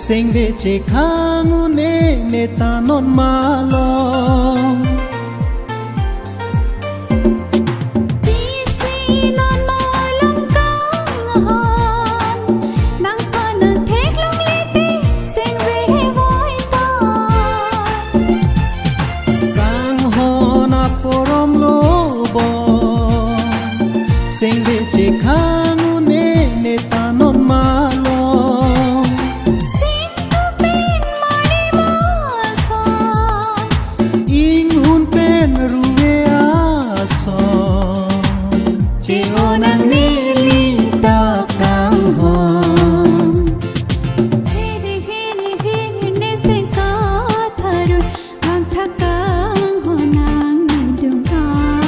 sinh về chế khang nê nê ta non ma lo sinh về chế khang nê nê ta non ma lo xin tu bên mãi mơ son ing hun pen ruwe a son chế o nang nê li ta kang hon hiri nê sinh có tharun mang thắc kang ho nang dung an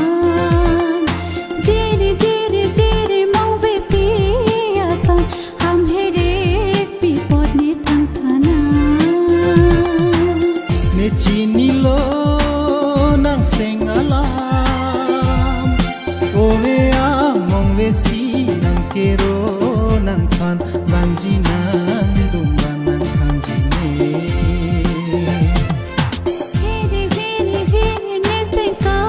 chini lo nang seng alam o ve a mong ve si nang kero nang khan banji nang dum nang khan ji ne hiri ne seng ka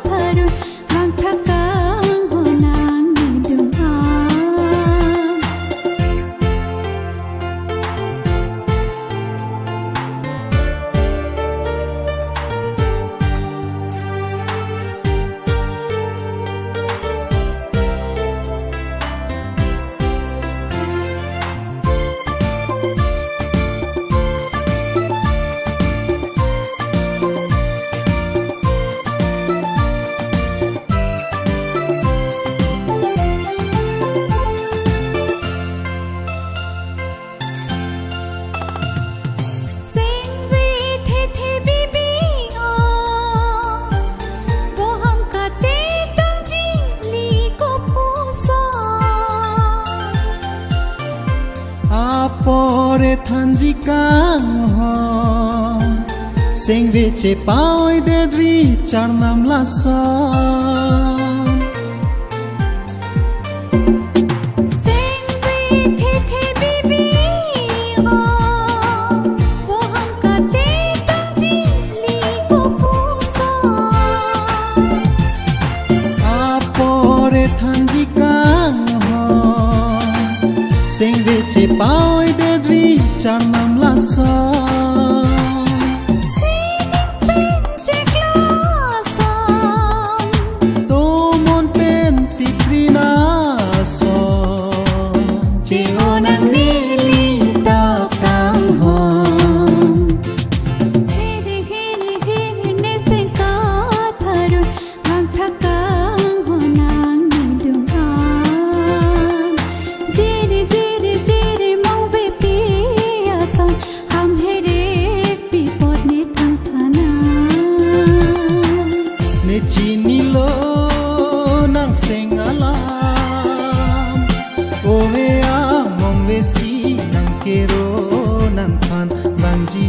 tharun mang thak kang ho nang dung an pore thanji kang ho sing ve che paoi de ri char nam la sa sing ve the bibi ho wo hum ka che tang ji li ko pu sa a pore thanji kang ho sing ve che paoi de ri char nam la sa chini lo nang seng alam o ve a mong ve si nang kero nang khan banji